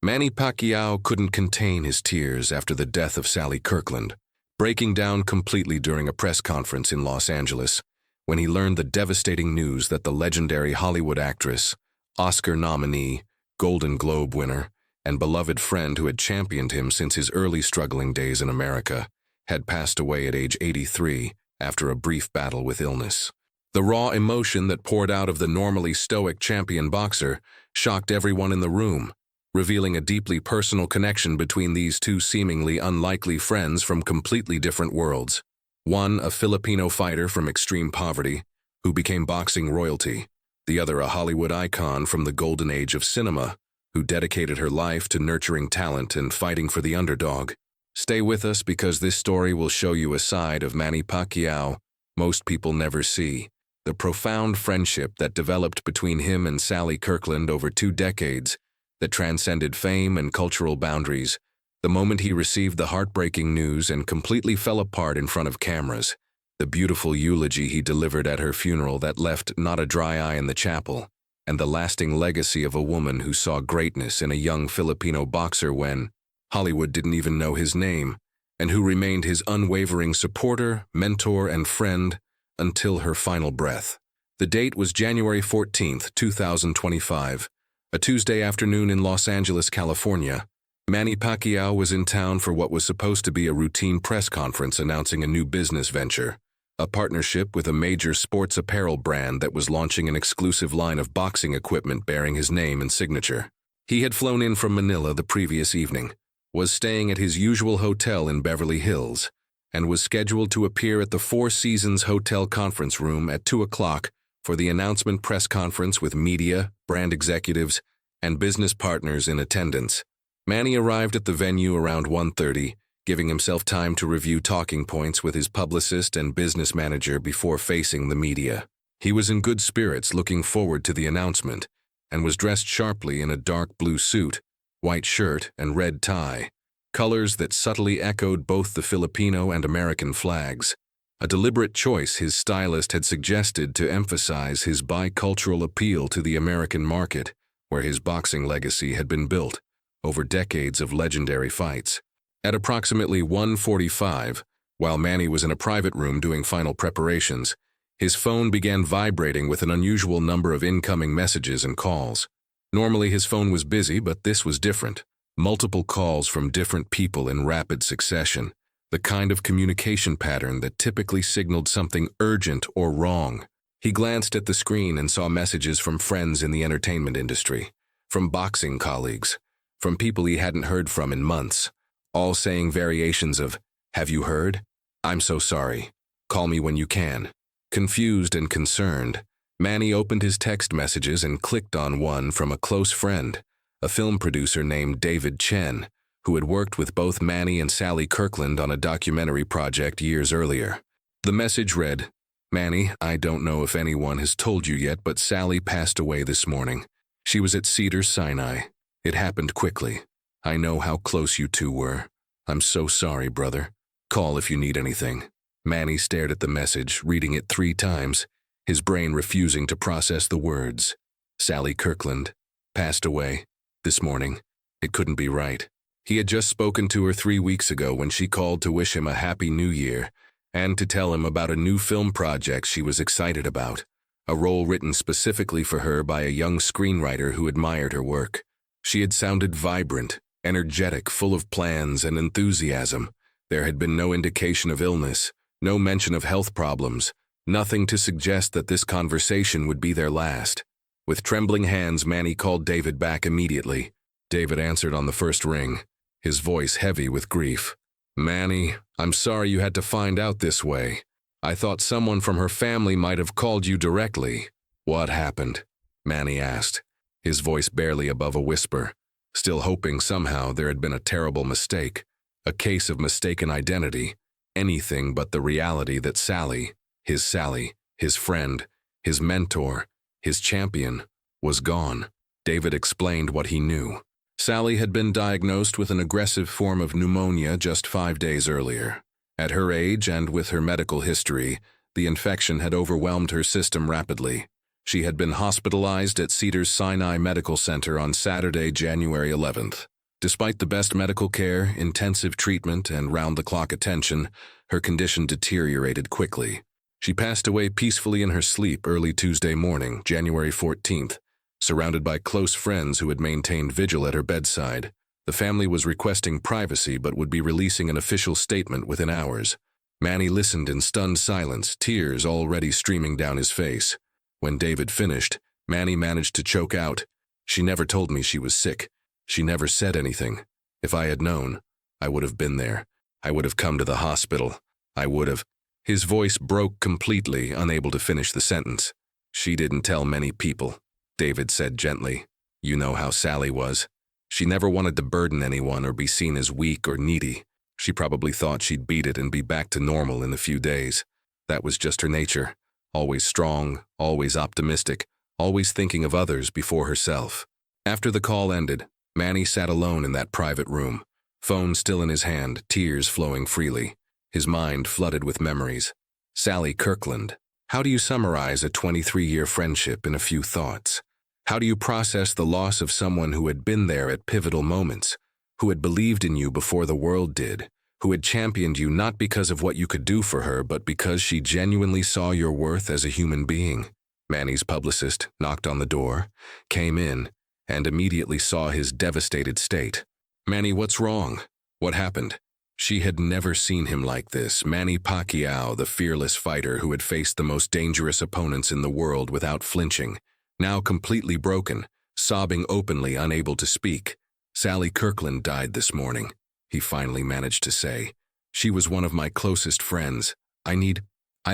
Manny Pacquiao couldn't contain his tears after the death of Sally Kirkland, breaking down completely during a press conference in Los Angeles when he learned the devastating news that the legendary Hollywood actress, Oscar nominee, Golden Globe winner, and beloved friend who had championed him since his early struggling days in America, had passed away at age 83 after a brief battle with illness. The raw emotion that poured out of the normally stoic champion boxer shocked everyone in the room, revealing a deeply personal connection between these two seemingly unlikely friends from completely different worlds. One, a Filipino fighter from extreme poverty, who became boxing royalty. The other, a Hollywood icon from the golden age of cinema, who dedicated her life to nurturing talent and fighting for the underdog. Stay with us because this story will show you a side of Manny Pacquiao most people never see. The profound friendship that developed between him and Sally Kirkland over 2 decades that transcended fame and cultural boundaries, the moment he received the heartbreaking news and completely fell apart in front of cameras, the beautiful eulogy he delivered at her funeral that left not a dry eye in the chapel, and the lasting legacy of a woman who saw greatness in a young Filipino boxer when Hollywood didn't even know his name, and who remained his unwavering supporter, mentor, and friend until her final breath. The date was January 14, 2025. A Tuesday afternoon in Los Angeles, California. Manny Pacquiao was in town for what was supposed to be a routine press conference announcing a new business venture, a partnership with a major sports apparel brand that was launching an exclusive line of boxing equipment bearing his name and signature. He had flown in from Manila the previous evening, was staying at his usual hotel in Beverly Hills, and was scheduled to appear at the Four Seasons Hotel conference room at 2 o'clock for the announcement press conference with media, brand executives, and business partners in attendance. Manny arrived at the venue around 1:30, giving himself time to review talking points with his publicist and business manager before facing the media. He was in good spirits looking forward to the announcement, and was dressed sharply in a dark blue suit, white shirt, and red tie, colors that subtly echoed both the Filipino and American flags. A deliberate choice his stylist had suggested to emphasize his bicultural appeal to the American market, where his boxing legacy had been built over decades of legendary fights. At approximately 1:45, while Manny was in a private room doing final preparations, his phone began vibrating with an unusual number of incoming messages and calls. Normally his phone was busy, but this was different. Multiple calls from different people in rapid succession. The kind of communication pattern that typically signaled something urgent or wrong. He glanced at the screen and saw messages from friends in the entertainment industry, from boxing colleagues, from people he hadn't heard from in months, all saying variations of, "Have you heard? I'm so sorry. Call me when you can." Confused and concerned, Manny opened his text messages and clicked on one from a close friend, a film producer named David Chen, who had worked with both Manny and Sally Kirkland on a documentary project years earlier. The message read, "Manny, I don't know if anyone has told you yet, but Sally passed away this morning. She was at Cedars-Sinai. It happened quickly. I know how close you two were. I'm so sorry, brother. Call if you need anything." Manny stared at the message, reading it 3 times, his brain refusing to process the words. Sally Kirkland passed away this morning. It couldn't be right. He had just spoken to her 3 weeks ago when she called to wish him a happy new year and to tell him about a new film project she was excited about, a role written specifically for her by a young screenwriter who admired her work. She had sounded vibrant, energetic, full of plans and enthusiasm. There had been no indication of illness, no mention of health problems, nothing to suggest that this conversation would be their last. With trembling hands, Manny called David back immediately. David answered on the first ring, his voice heavy with grief. "Manny, I'm sorry you had to find out this way. I thought someone from her family might have called you directly." "What happened?" Manny asked, his voice barely above a whisper, still hoping somehow there had been a terrible mistake, a case of mistaken identity, anything but the reality that Sally, his friend, his mentor, his champion, was gone. David explained what he knew. Sally had been diagnosed with an aggressive form of pneumonia just 5 days earlier. At her age and with her medical history, the infection had overwhelmed her system rapidly. She had been hospitalized at Cedars-Sinai Medical Center on Saturday, January 11th. Despite the best medical care, intensive treatment, and round-the-clock attention, her condition deteriorated quickly. She passed away peacefully in her sleep early Tuesday morning, January 14th, surrounded by close friends who had maintained vigil at her bedside. The family was requesting privacy but would be releasing an official statement within hours. Manny listened in stunned silence, tears already streaming down his face. When David finished, Manny managed to choke out, "She never told me she was sick. She never said anything. If I had known, I would have been there. I would have come to the hospital. I would have." His voice broke completely, unable to finish the sentence. "She didn't tell many people," David said gently. "You know how Sally was. She never wanted to burden anyone or be seen as weak or needy. She probably thought she'd beat it and be back to normal in a few days. That was just her nature. Always strong, always optimistic, always thinking of others before herself." After the call ended, Manny sat alone in that private room, phone still in his hand, tears flowing freely. His mind flooded with memories. Sally Kirkland. How do you summarize a 23-year friendship in a few thoughts? How do you process the loss of someone who had been there at pivotal moments, who had believed in you before the world did, who had championed you not because of what you could do for her, but because she genuinely saw your worth as a human being? Manny's publicist knocked on the door, came in, and immediately saw his devastated state. "Manny, what's wrong? What happened?" She had never seen him like this. Manny Pacquiao, the fearless fighter who had faced the most dangerous opponents in the world without flinching, now completely broken, sobbing openly, unable to speak. "Sally Kirkland died this morning," he finally managed to say. "She was one of my closest friends. I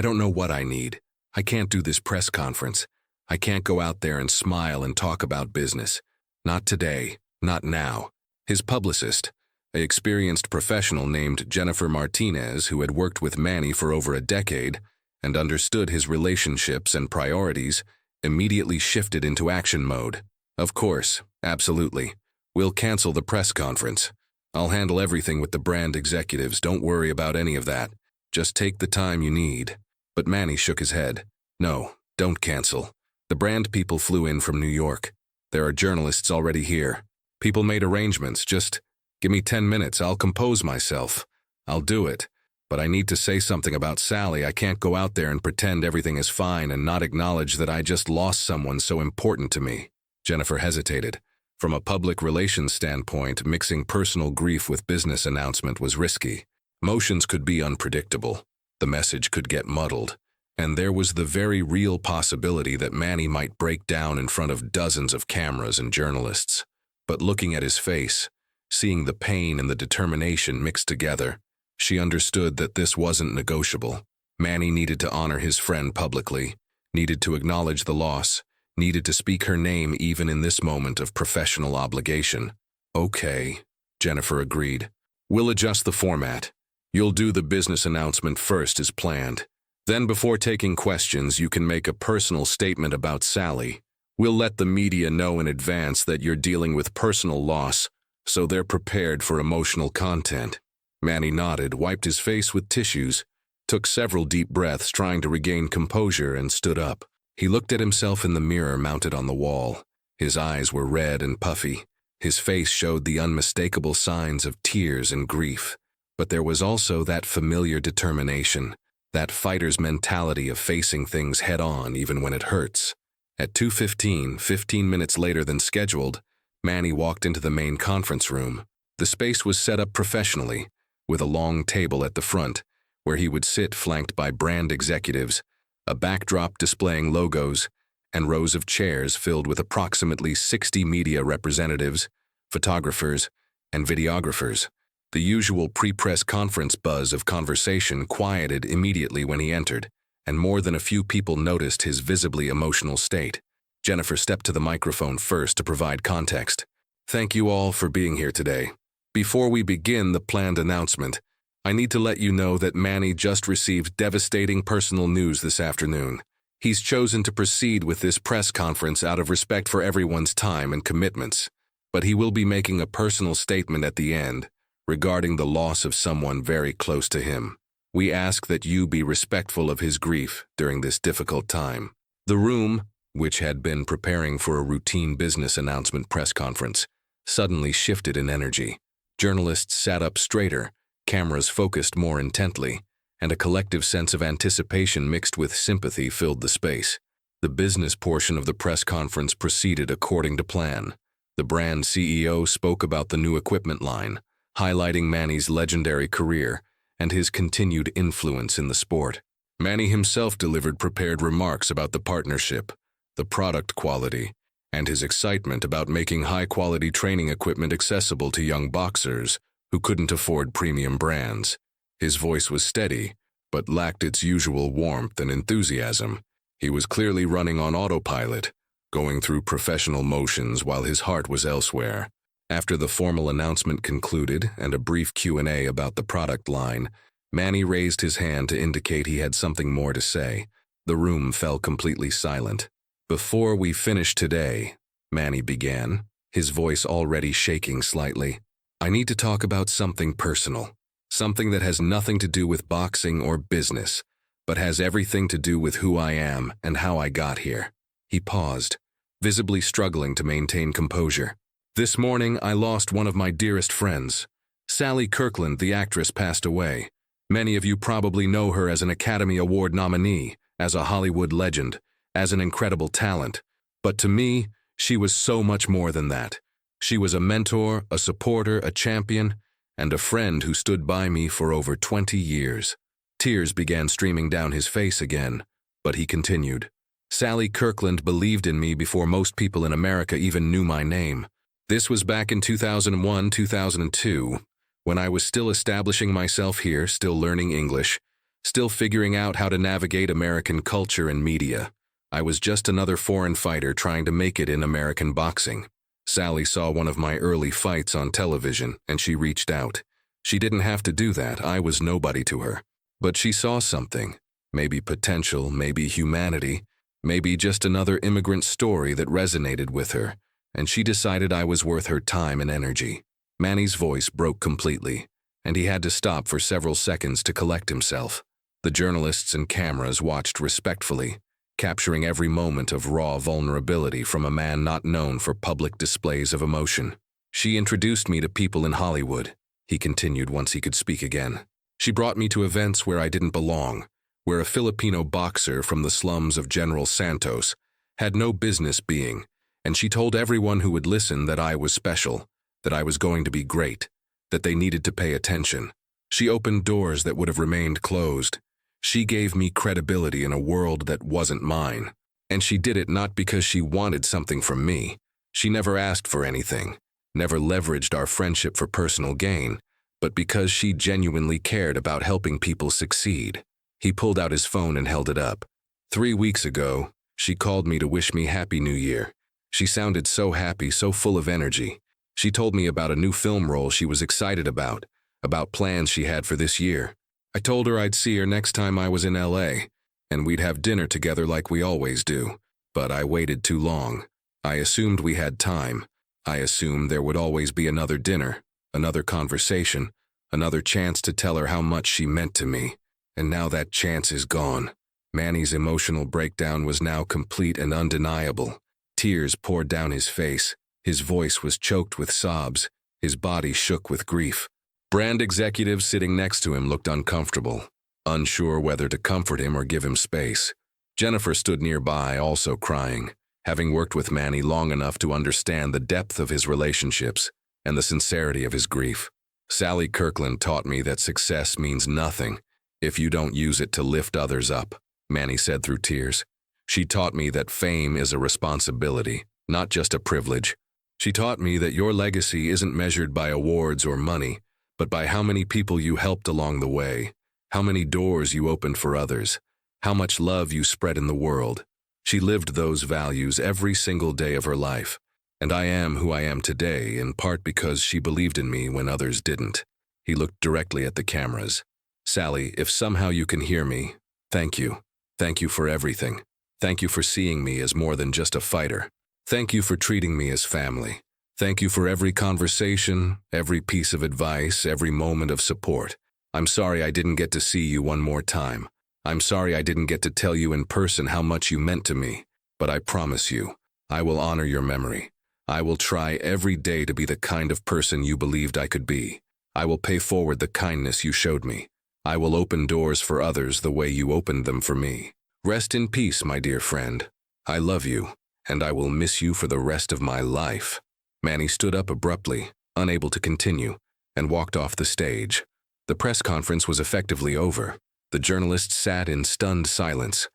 don't know what I need. I can't do this press conference. I can't go out there and smile and talk about business. Not today, not now." His publicist, an experienced professional named Jennifer Martinez, who had worked with Manny for over a decade and understood his relationships and priorities, immediately shifted into action mode. "Of course, absolutely. We'll cancel the press conference. I'll handle everything with the brand executives. Don't worry about any of that. Just take the time you need." But Manny shook his head. "No, don't cancel. The brand people flew in from New York. There are journalists already here. People made arrangements. Just give me 10 minutes. I'll compose myself. I'll do it. But I need to say something about Sally. I can't go out there and pretend everything is fine and not acknowledge that I just lost someone so important to me." Jennifer hesitated. From a public relations standpoint, mixing personal grief with business announcement was risky. Emotions could be unpredictable. The message could get muddled. And there was the very real possibility that Manny might break down in front of dozens of cameras and journalists. But looking at his face, seeing the pain and the determination mixed together, she understood that this wasn't negotiable. Manny needed to honor his friend publicly, needed to acknowledge the loss, needed to speak her name even in this moment of professional obligation. "Okay," Jennifer agreed. "We'll adjust the format. You'll do the business announcement first as planned. Then before taking questions, you can make a personal statement about Sally. We'll let the media know in advance that you're dealing with personal loss, so they're prepared for emotional content." Manny nodded, wiped his face with tissues, took several deep breaths trying to regain composure, and stood up. He looked at himself in the mirror mounted on the wall. His eyes were red and puffy. His face showed the unmistakable signs of tears and grief. But there was also that familiar determination, that fighter's mentality of facing things head-on even when it hurts. At 2:15, 15 minutes later than scheduled, Manny walked into the main conference room. The space was set up professionally, with a long table at the front, where he would sit flanked by brand executives, a backdrop displaying logos, and rows of chairs filled with approximately 60 media representatives, photographers, and videographers. The usual pre-press conference buzz of conversation quieted immediately when he entered, and more than a few people noticed his visibly emotional state. Jennifer stepped to the microphone first to provide context. "Thank you all for being here today. Before we begin the planned announcement, I need to let you know that Manny just received devastating personal news this afternoon. He's chosen to proceed with this press conference out of respect for everyone's time and commitments, but he will be making a personal statement at the end regarding the loss of someone very close to him. We ask that you be respectful of his grief during this difficult time." The room, which had been preparing for a routine business announcement press conference, suddenly shifted in energy. Journalists sat up straighter, cameras focused more intently, and a collective sense of anticipation mixed with sympathy filled the space. The business portion of the press conference proceeded according to plan. The brand CEO spoke about the new equipment line, highlighting Manny's legendary career and his continued influence in the sport. Manny himself delivered prepared remarks about the partnership, the product quality, and his excitement about making high-quality training equipment accessible to young boxers who couldn't afford premium brands. His voice was steady, but lacked its usual warmth and enthusiasm. He was clearly running on autopilot, going through professional motions while his heart was elsewhere. After the formal announcement concluded and a brief Q&A about the product line, Manny raised his hand to indicate he had something more to say. The room fell completely silent. "Before we finish today," Manny began, his voice already shaking slightly, "I need to talk about something personal, something that has nothing to do with boxing or business, but has everything to do with who I am and how I got here." He paused, visibly struggling to maintain composure. "This morning, I lost one of my dearest friends. Sally Kirkland, the actress, passed away. Many of you probably know her as an Academy Award nominee, as a Hollywood legend, as an incredible talent. But to me, she was so much more than that. She was a mentor, a supporter, a champion, and a friend who stood by me for over 20 years. Tears began streaming down his face again, but he continued. "Sally Kirkland believed in me before most people in America even knew my name. This was back in 2001, 2002, when I was still establishing myself here, still learning English, still figuring out how to navigate American culture and media. I was just another foreign fighter trying to make it in American boxing. Sally saw one of my early fights on television, and she reached out. She didn't have to do that. I was nobody to her. But she saw something, maybe potential, maybe humanity, maybe just another immigrant story that resonated with her, and she decided I was worth her time and energy." Manny's voice broke completely, and he had to stop for several seconds to collect himself. The journalists and cameras watched respectfully, capturing every moment of raw vulnerability from a man not known for public displays of emotion. "She introduced me to people in Hollywood," he continued once he could speak again. "She brought me to events where I didn't belong, where a Filipino boxer from the slums of General Santos had no business being, and she told everyone who would listen that I was special, that I was going to be great, that they needed to pay attention. She opened doors that would have remained closed. She gave me credibility in a world that wasn't mine. And she did it not because she wanted something from me. She never asked for anything, never leveraged our friendship for personal gain, but because she genuinely cared about helping people succeed." He pulled out his phone and held it up. 3 weeks ago, she called me to wish me Happy New Year. She sounded so happy, so full of energy. She told me about a new film role she was excited about plans she had for this year. I told her I'd see her next time I was in LA, and we'd have dinner together like we always do. But I waited too long. I assumed we had time. I assumed there would always be another dinner, another conversation, another chance to tell her how much she meant to me. And now that chance is gone. Manny's emotional breakdown was now complete and undeniable. Tears poured down his face. His voice was choked with sobs. His body shook with grief. Brand executives sitting next to him looked uncomfortable, unsure whether to comfort him or give him space. Jennifer stood nearby, also crying, having worked with Manny long enough to understand the depth of his relationships and the sincerity of his grief. "Sally Kirkland taught me that success means nothing if you don't use it to lift others up," Manny said through tears. "She taught me that fame is a responsibility, not just a privilege. She taught me that your legacy isn't measured by awards or money, but by how many people you helped along the way, how many doors you opened for others, how much love you spread in the world. She lived those values every single day of her life, and I am who I am today in part because she believed in me when others didn't." He looked directly at the cameras. "Sally, if somehow you can hear me, thank you. Thank you for everything. Thank you for seeing me as more than just a fighter. Thank you for treating me as family. Thank you for every conversation, every piece of advice, every moment of support. I'm sorry I didn't get to see you one more time. I'm sorry I didn't get to tell you in person how much you meant to me, but I promise you, I will honor your memory. I will try every day to be the kind of person you believed I could be. I will pay forward the kindness you showed me. I will open doors for others the way you opened them for me. Rest in peace, my dear friend. I love you, and I will miss you for the rest of my life." Manny stood up abruptly, unable to continue, and walked off the stage. The press conference was effectively over. The journalists sat in stunned silence,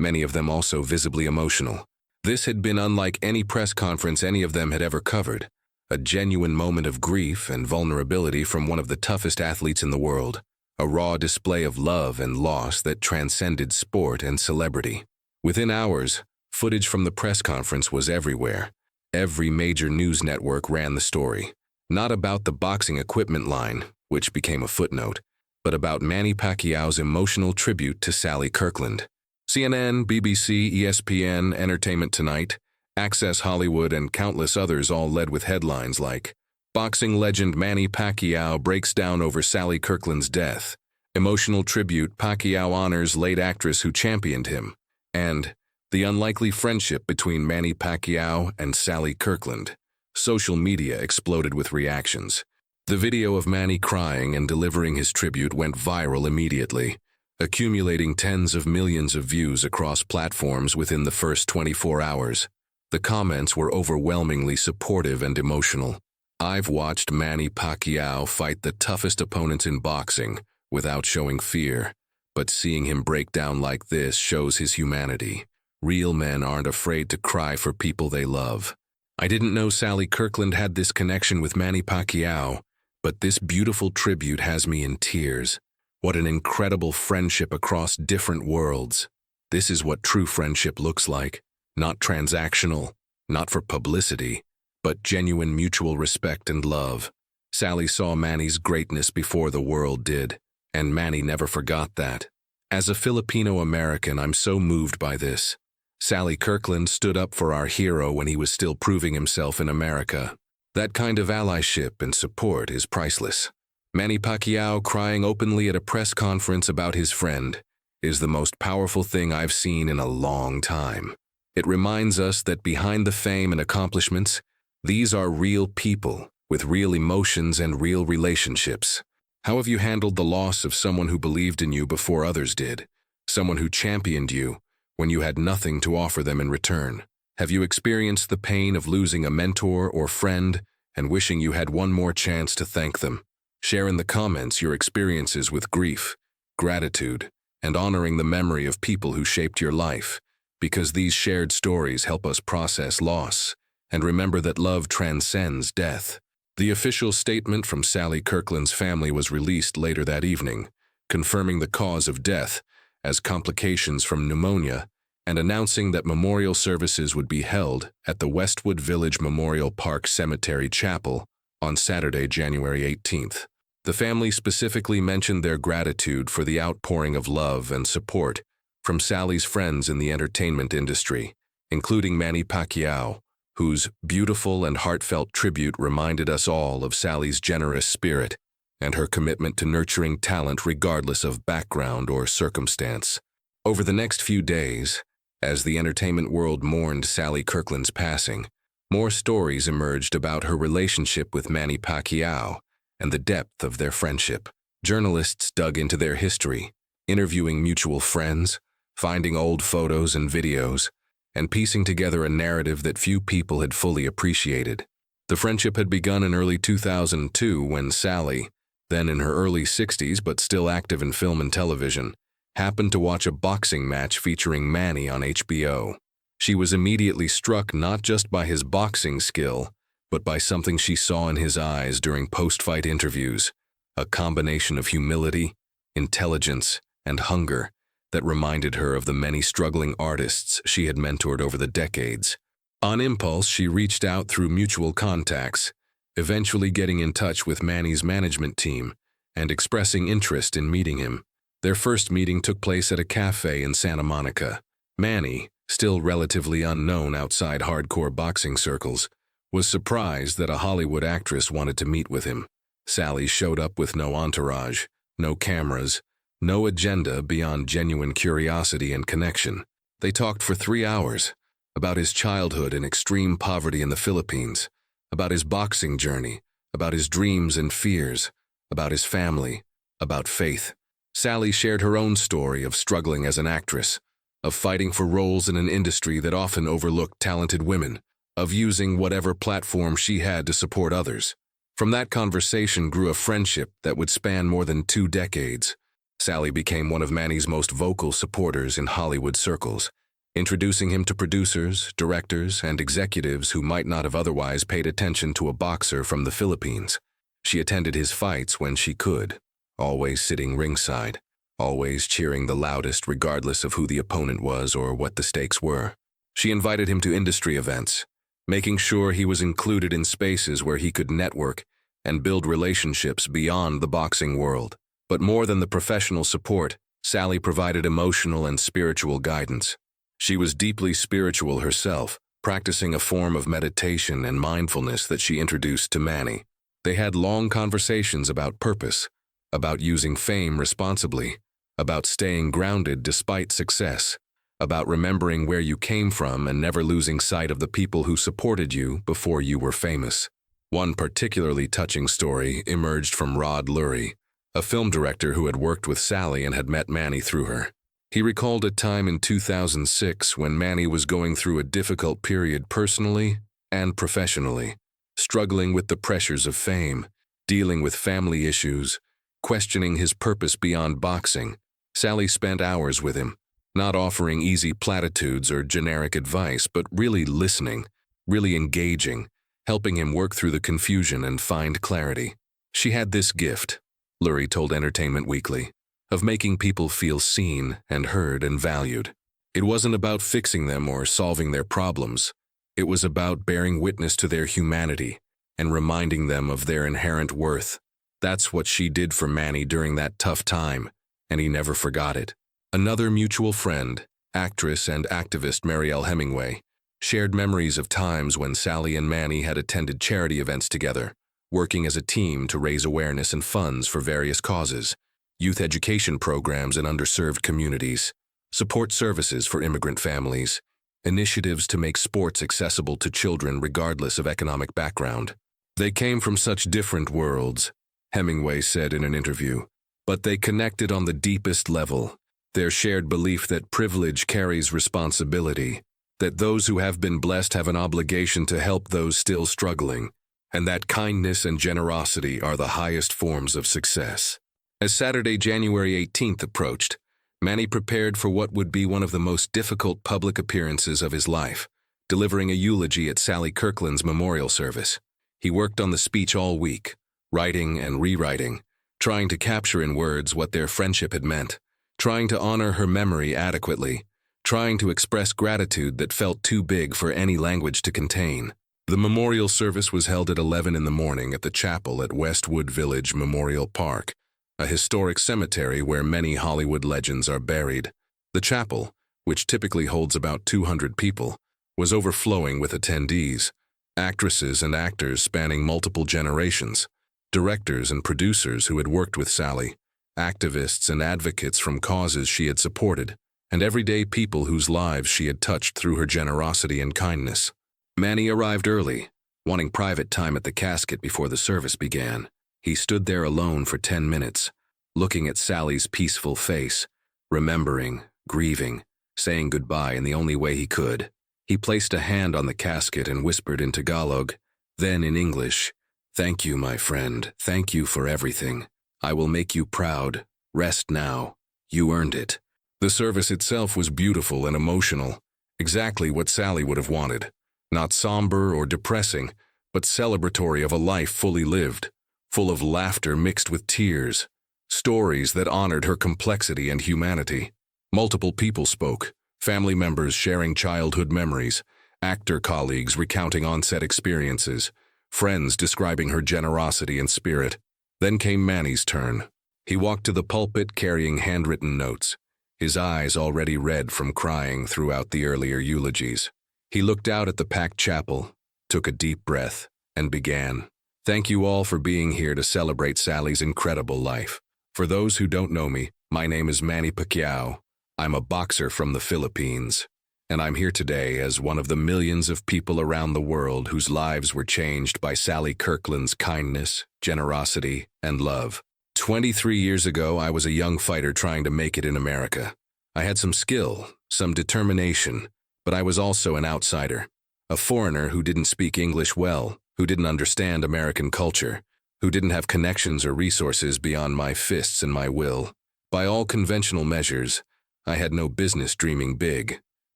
many of them also visibly emotional. This had been unlike any press conference any of them had ever covered, a genuine moment of grief and vulnerability from one of the toughest athletes in the world, a raw display of love and loss that transcended sport and celebrity. Within hours, footage from the press conference was everywhere. Every major news network ran the story, not about the boxing equipment line, which became a footnote, but about Manny Pacquiao's emotional tribute to Sally Kirkland. CNN, BBC, ESPN, Entertainment Tonight, Access Hollywood, and countless others all led with headlines like, "Boxing legend Manny Pacquiao breaks down over Sally Kirkland's death," "Emotional tribute, Pacquiao honors late actress who championed him," and "The unlikely friendship between Manny Pacquiao and Sally Kirkland." Social media exploded with reactions. The video of Manny crying and delivering his tribute went viral immediately, accumulating tens of millions of views across platforms within the first 24 hours. The comments were overwhelmingly supportive and emotional. "I've watched Manny Pacquiao fight the toughest opponents in boxing without showing fear, but seeing him break down like this shows his humanity. Real men aren't afraid to cry for people they love. I didn't know Sally Kirkland had this connection with Manny Pacquiao, but this beautiful tribute has me in tears. What an incredible friendship across different worlds. This is what true friendship looks like. Not transactional, not for publicity, but genuine mutual respect and love. Sally saw Manny's greatness before the world did, and Manny never forgot that. As a Filipino-American, I'm so moved by this. Sally Kirkland stood up for our hero when he was still proving himself in America. That kind of allyship and support is priceless. Manny Pacquiao crying openly at a press conference about his friend is the most powerful thing I've seen in a long time. It reminds us that behind the fame and accomplishments, these are real people with real emotions and real relationships. How have you handled the loss of someone who believed in you before others did? Someone who championed you when you had nothing to offer them in return? Have you experienced the pain of losing a mentor or friend and wishing you had one more chance to thank them? Share in the comments your experiences with grief, gratitude, and honoring the memory of people who shaped your life, because these shared stories help us process loss and remember that love transcends death. The official statement from Sally Kirkland's family was released later that evening, confirming the cause of death as complications from pneumonia and announcing that memorial services would be held at the Westwood Village Memorial Park Cemetery Chapel on Saturday, January 18th. The family specifically mentioned their gratitude for the outpouring of love and support from Sally's friends in the entertainment industry, including Manny Pacquiao, whose beautiful and heartfelt tribute reminded us all of Sally's generous spirit and her commitment to nurturing talent regardless of background or circumstance. Over the next few days, as the entertainment world mourned Sally Kirkland's passing, more stories emerged about her relationship with Manny Pacquiao and the depth of their friendship. Journalists dug into their history, interviewing mutual friends, finding old photos and videos, and piecing together a narrative that few people had fully appreciated. The friendship had begun in early 2002 when Sally, then in her early 60s but still active in film and television, happened to watch a boxing match featuring Manny on HBO. She was immediately struck not just by his boxing skill, but by something she saw in his eyes during post-fight interviews, a combination of humility, intelligence, and hunger that reminded her of the many struggling artists she had mentored over the decades. On impulse, she reached out through mutual contacts, eventually getting in touch with Manny's management team and expressing interest in meeting him. Their first meeting took place at a cafe in Santa Monica. Manny, still relatively unknown outside hardcore boxing circles, was surprised that a Hollywood actress wanted to meet with him. Sally showed up with no entourage, no cameras, no agenda beyond genuine curiosity and connection. They talked for 3 hours about his childhood and extreme poverty in the Philippines, about his boxing journey, about his dreams and fears, about his family, about faith. Sally shared her own story of struggling as an actress, of fighting for roles in an industry that often overlooked talented women, of using whatever platform she had to support others. From that conversation grew a friendship that would span more than 2 decades. Sally became one of Manny's most vocal supporters in Hollywood circles, introducing him to producers, directors, and executives who might not have otherwise paid attention to a boxer from the Philippines. She attended his fights when she could, always sitting ringside, always cheering the loudest regardless of who the opponent was or what the stakes were. She invited him to industry events, making sure he was included in spaces where he could network and build relationships beyond the boxing world. But more than the professional support, Sally provided emotional and spiritual guidance. She was deeply spiritual herself, practicing a form of meditation and mindfulness that she introduced to Manny. They had long conversations about purpose, about using fame responsibly, about staying grounded despite success, about remembering where you came from and never losing sight of the people who supported you before you were famous. One particularly touching story emerged from Rod Lurie, a film director who had worked with Sally and had met Manny through her. He recalled a time in 2006 when Manny was going through a difficult period personally and professionally, struggling with the pressures of fame, dealing with family issues, questioning his purpose beyond boxing. Sally spent hours with him, not offering easy platitudes or generic advice, but really listening, really engaging, helping him work through the confusion and find clarity. She had this gift, Lurie told Entertainment Weekly, of making people feel seen and heard and valued. It wasn't about fixing them or solving their problems. It was about bearing witness to their humanity and reminding them of their inherent worth. That's what she did for Manny during that tough time, and he never forgot it. Another mutual friend, actress and activist Marielle Hemingway, shared memories of times when Sally and Manny had attended charity events together, working as a team to raise awareness and funds for various causes, youth education programs in underserved communities, support services for immigrant families, initiatives to make sports accessible to children regardless of economic background. They came from such different worlds, Hemingway said in an interview, but they connected on the deepest level, their shared belief that privilege carries responsibility, that those who have been blessed have an obligation to help those still struggling, and that kindness and generosity are the highest forms of success. As Saturday, January 18th approached, Manny prepared for what would be one of the most difficult public appearances of his life, delivering a eulogy at Sally Kirkland's memorial service. He worked on the speech all week, writing and rewriting, trying to capture in words what their friendship had meant, trying to honor her memory adequately, trying to express gratitude that felt too big for any language to contain. The memorial service was held at 11 in the morning at the chapel at Westwood Village Memorial Park, a historic cemetery where many Hollywood legends are buried. The chapel, which typically holds about 200 people, was overflowing with attendees, actresses and actors spanning multiple generations, directors and producers who had worked with Sally, activists and advocates from causes she had supported, and everyday people whose lives she had touched through her generosity and kindness. Manny arrived early, wanting private time at the casket before the service began. He stood there alone for 10 minutes, looking at Sally's peaceful face, remembering, grieving, saying goodbye in the only way he could. He placed a hand on the casket and whispered in Tagalog, then in English, "Thank you, my friend. Thank you for everything. I will make you proud. Rest now. You earned it." The service itself was beautiful and emotional, exactly what Sally would have wanted. Not somber or depressing, but celebratory of a life fully lived, full of laughter mixed with tears, stories that honored her complexity and humanity. Multiple people spoke, family members sharing childhood memories, actor colleagues recounting on-set experiences, friends describing her generosity and spirit. Then came Manny's turn. He walked to the pulpit carrying handwritten notes, his eyes already red from crying throughout the earlier eulogies. He looked out at the packed chapel, took a deep breath, and began, "Thank you all for being here to celebrate Sally's incredible life. For those who don't know me, my name is Manny Pacquiao. I'm a boxer from the Philippines. and I'm here today as one of the millions of people around the world whose lives were changed by Sally Kirkland's kindness, generosity, and love. 23 years ago, I was a young fighter trying to make it in America. I had some skill, some determination, but I was also an outsider, a foreigner who didn't speak English well, who didn't understand American culture, who didn't have connections or resources beyond my fists and my will. By all conventional measures, I had no business dreaming big.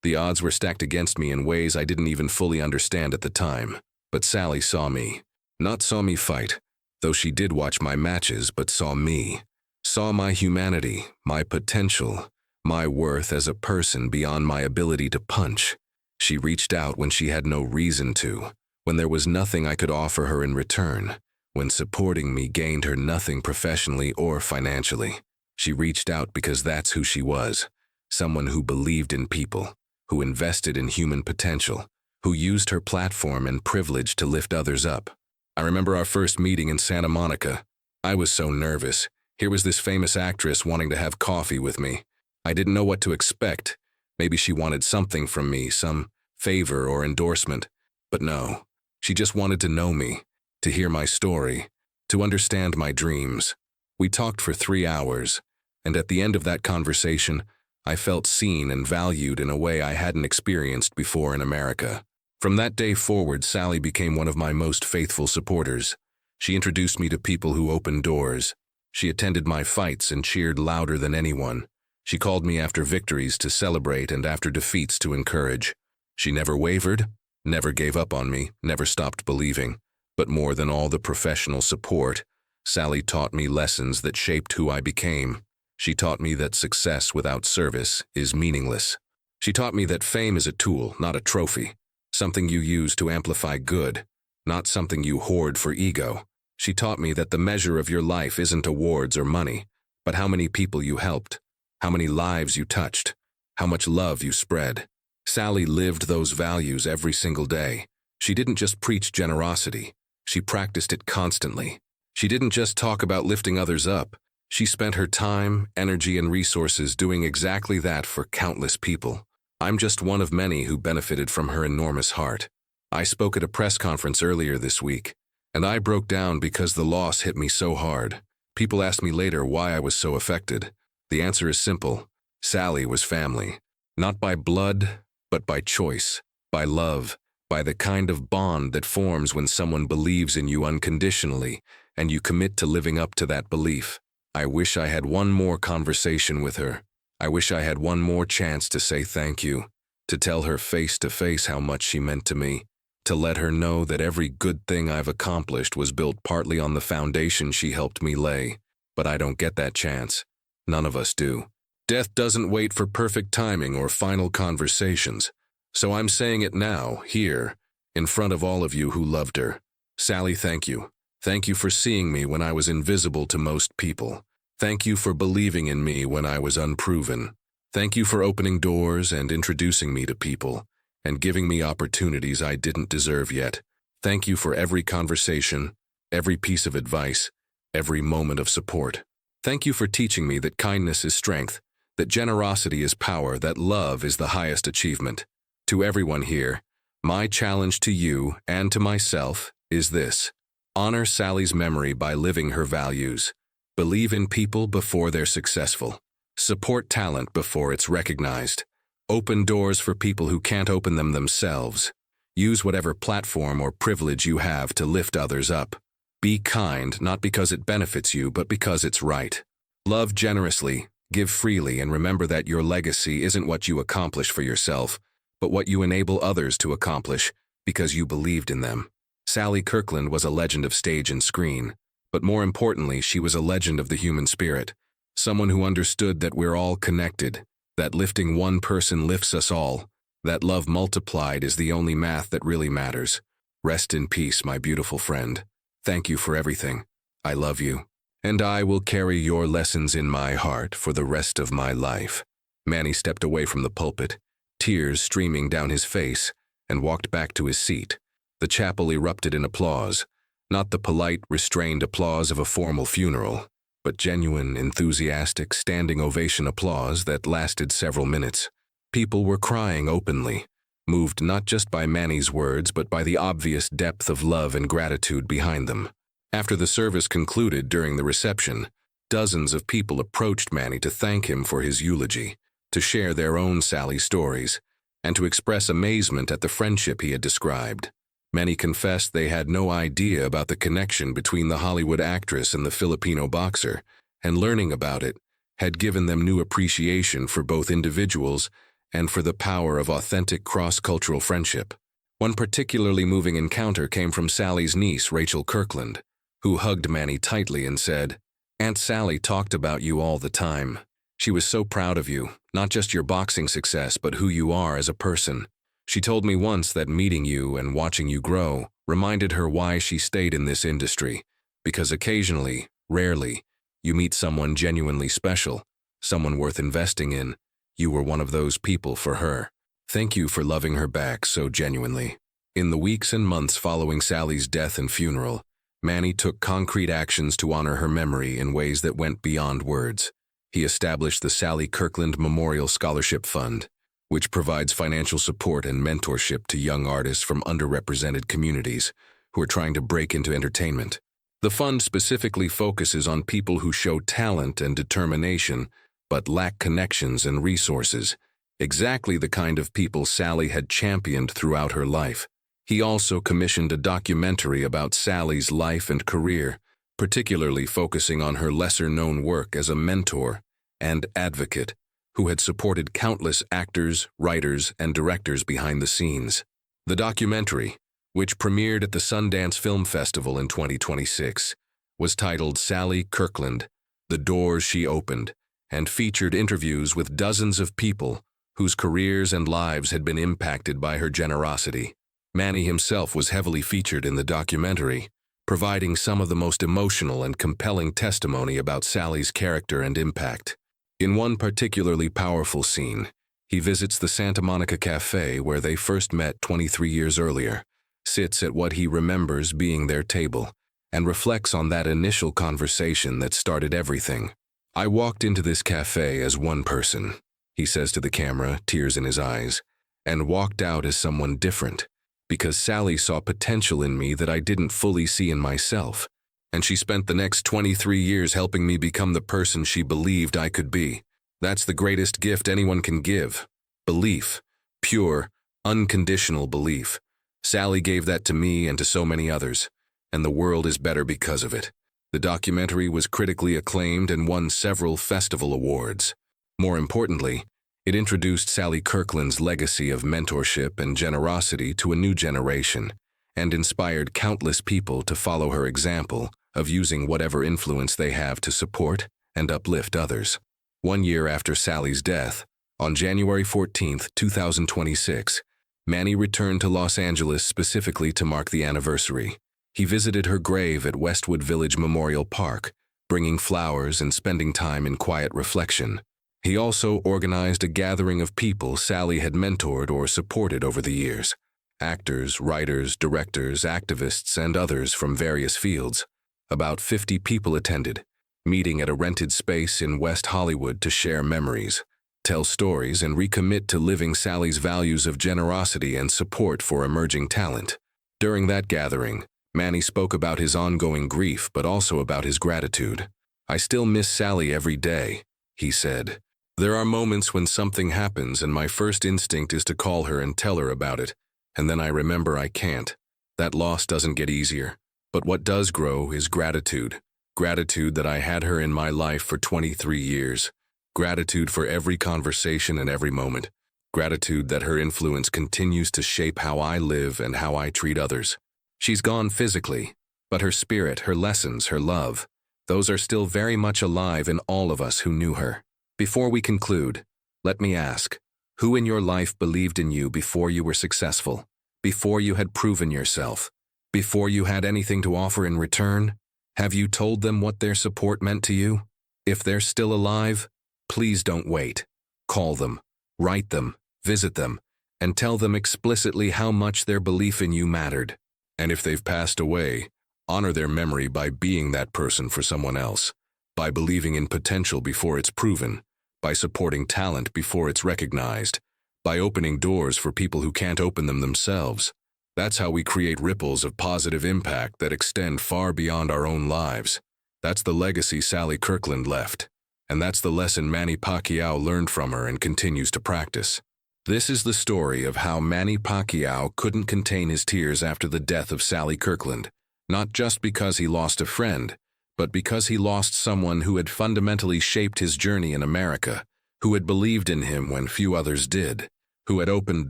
The odds were stacked against me in ways I didn't even fully understand at the time. But Sally saw me. Not saw me fight, though she did watch my matches, but saw me. Saw my humanity, my potential, my worth as a person beyond my ability to punch. She reached out when she had no reason to, when there was nothing I could offer her in return, when supporting me gained her nothing professionally or financially. She reached out because that's who she was, someone who believed in people, who invested in human potential, who used her platform and privilege to lift others up. I remember our first meeting in Santa Monica. I was so nervous. Here was this famous actress wanting to have coffee with me. I didn't know what to expect. Maybe she wanted something from me, some favor or endorsement. But no, she just wanted to know me, to hear my story, to understand my dreams. We talked for 3 hours, and at the end of that conversation, I felt seen and valued in a way I hadn't experienced before in America. From that day forward, Sally became one of my most faithful supporters. She introduced me to people who opened doors. She attended my fights and cheered louder than anyone. She called me after victories to celebrate and after defeats to encourage. She never wavered, never gave up on me, never stopped believing. But more than all the professional support, Sally taught me lessons that shaped who I became. She taught me that success without service is meaningless. She taught me that fame is a tool, not a trophy, something you use to amplify good, not something you hoard for ego. She taught me that the measure of your life isn't awards or money, but how many people you helped, how many lives you touched, how much love you spread. Sally lived those values every single day. She didn't just preach generosity, she practiced it constantly. She didn't just talk about lifting others up. She spent her time, energy, and resources doing exactly that for countless people. I'm just one of many who benefited from her enormous heart. I spoke at a press conference earlier this week, and I broke down because the loss hit me so hard. People asked me later why I was so affected. The answer is simple. Sally was family. Not by blood, but by choice, by love, by the kind of bond that forms when someone believes in you unconditionally and you commit to living up to that belief. I wish I had one more conversation with her. I wish I had one more chance to say thank you, to tell her face to face how much she meant to me, to let her know that every good thing I've accomplished was built partly on the foundation she helped me lay. But I don't get that chance. None of us do. Death doesn't wait for perfect timing or final conversations. So I'm saying it now, here, in front of all of you who loved her. Sally, thank you. Thank you for seeing me when I was invisible to most people. Thank you for believing in me when I was unproven. Thank you for opening doors and introducing me to people, and giving me opportunities I didn't deserve yet. Thank you for every conversation, every piece of advice, every moment of support. Thank you for teaching me that kindness is strength, that generosity is power, that love is the highest achievement. To everyone here, my challenge to you and to myself is this. Honor Sally's memory by living her values. Believe in people before they're successful. Support talent before it's recognized. Open doors for people who can't open them themselves. Use whatever platform or privilege you have to lift others up. Be kind, not because it benefits you, but because it's right. Love generously, give freely, and remember that your legacy isn't what you accomplish for yourself, but what you enable others to accomplish because you believed in them. Sally Kirkland was a legend of stage and screen, but more importantly, she was a legend of the human spirit, someone who understood that we're all connected, that lifting one person lifts us all, that love multiplied is the only math that really matters. Rest in peace, my beautiful friend. Thank you for everything. I love you, and I will carry your lessons in my heart for the rest of my life. Manny stepped away from the pulpit, tears streaming down his face, and walked back to his seat. The chapel erupted in applause, not the polite, restrained applause of a formal funeral, but genuine, enthusiastic, standing ovation applause that lasted several minutes. People were crying openly, moved not just by Manny's words but by the obvious depth of love and gratitude behind them. After the service concluded during the reception, dozens of people approached Manny to thank him for his eulogy, to share their own Sally stories, and to express amazement at the friendship he had described. Many confessed they had no idea about the connection between the Hollywood actress and the Filipino boxer, and learning about it had given them new appreciation for both individuals and for the power of authentic cross-cultural friendship. One particularly moving encounter came from Sally's niece, Rachel Kirkland, who hugged Manny tightly and said, "Aunt Sally talked about you all the time. She was so proud of you, not just your boxing success, but who you are as a person. She told me once that meeting you and watching you grow reminded her why she stayed in this industry, because occasionally, rarely, you meet someone genuinely special, someone worth investing in. You were one of those people for her. Thank you for loving her back so genuinely." In the weeks and months following Sally's death and funeral, Manny took concrete actions to honor her memory in ways that went beyond words. He established the Sally Kirkland Memorial Scholarship Fund, which provides financial support and mentorship to young artists from underrepresented communities who are trying to break into entertainment. The fund specifically focuses on people who show talent and determination but lack connections and resources, exactly the kind of people Sally had championed throughout her life. He also commissioned a documentary about Sally's life and career, particularly focusing on her lesser-known work as a mentor and advocate who had supported countless actors, writers, and directors behind the scenes. The documentary, which premiered at the Sundance Film Festival in 2026, was titled Sally Kirkland: The Doors She Opened, and featured interviews with dozens of people whose careers and lives had been impacted by her generosity. Manny himself was heavily featured in the documentary, providing some of the most emotional and compelling testimony about Sally's character and impact. In one particularly powerful scene, he visits the Santa Monica Cafe where they first met 23 years earlier, sits at what he remembers being their table, and reflects on that initial conversation that started everything. "I walked into this cafe as one person," he says to the camera, tears in his eyes, "and walked out as someone different, because Sally saw potential in me that I didn't fully see in myself, and she spent the next 23 years helping me become the person she believed I could be. That's the greatest gift anyone can give. Belief. Pure, unconditional belief. Sally gave that to me and to so many others, and the world is better because of it." The documentary was critically acclaimed and won several festival awards. More importantly, it introduced Sally Kirkland's legacy of mentorship and generosity to a new generation, and inspired countless people to follow her example of using whatever influence they have to support and uplift others. 1 year after Sally's death, on January 14, 2026, Manny returned to Los Angeles specifically to mark the anniversary. He visited her grave at Westwood Village Memorial Park, bringing flowers and spending time in quiet reflection. He also organized a gathering of people Sally had mentored or supported over the years: actors, writers, directors, activists, and others from various fields. About 50 people attended, meeting at a rented space in West Hollywood to share memories, tell stories, and recommit to living Sally's values of generosity and support for emerging talent. During that gathering, Manny spoke about his ongoing grief but also about his gratitude. "I still miss Sally every day," he said. "There are moments when something happens and my first instinct is to call her and tell her about it, and then I remember I can't. That loss doesn't get easier. But what does grow is gratitude. Gratitude that I had her in my life for 23 years. Gratitude for every conversation and every moment. Gratitude that her influence continues to shape how I live and how I treat others. She's gone physically, but her spirit, her lessons, her love, those are still very much alive in all of us who knew her." Before we conclude, let me ask, who in your life believed in you before you were successful, before you had proven yourself, before you had anything to offer in return? Have you told them what their support meant to you? If they're still alive, please don't wait. Call them, write them, visit them, and tell them explicitly how much their belief in you mattered. And if they've passed away, honor their memory by being that person for someone else, by believing in potential before it's proven, by supporting talent before it's recognized, by opening doors for people who can't open them themselves. That's how we create ripples of positive impact that extend far beyond our own lives. That's the legacy Sally Kirkland left. And that's the lesson Manny Pacquiao learned from her and continues to practice. This is the story of how Manny Pacquiao couldn't contain his tears after the death of Sally Kirkland, not just because he lost a friend, but because he lost someone who had fundamentally shaped his journey in America, who had believed in him when few others did, who had opened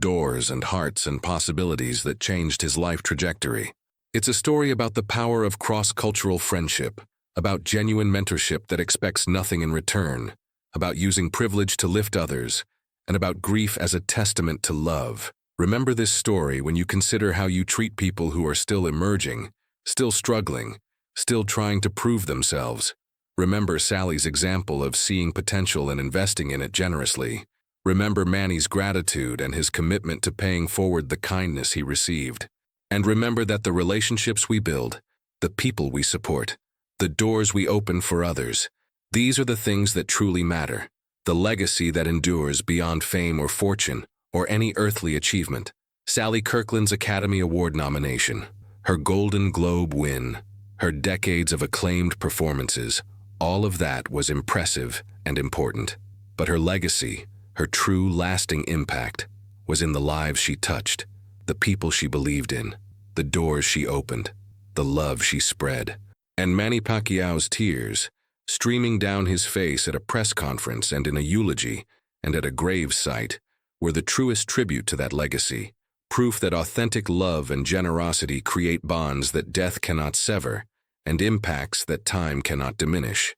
doors and hearts and possibilities that changed his life trajectory. It's a story about the power of cross-cultural friendship, about genuine mentorship that expects nothing in return, about using privilege to lift others, and about grief as a testament to love. Remember this story when you consider how you treat people who are still emerging, still struggling, still trying to prove themselves. Remember Sally's example of seeing potential and investing in it generously. Remember Manny's gratitude and his commitment to paying forward the kindness he received. And remember that the relationships we build, the people we support, the doors we open for others, these are the things that truly matter. The legacy that endures beyond fame or fortune or any earthly achievement. Sally Kirkland's Academy Award nomination, her Golden Globe win, her decades of acclaimed performances, all of that was impressive and important. But her legacy, her true lasting impact, was in the lives she touched, the people she believed in, the doors she opened, the love she spread. And Manny Pacquiao's tears, streaming down his face at a press conference and in a eulogy and at a grave site, were the truest tribute to that legacy, proof that authentic love and generosity create bonds that death cannot sever and impacts that time cannot diminish.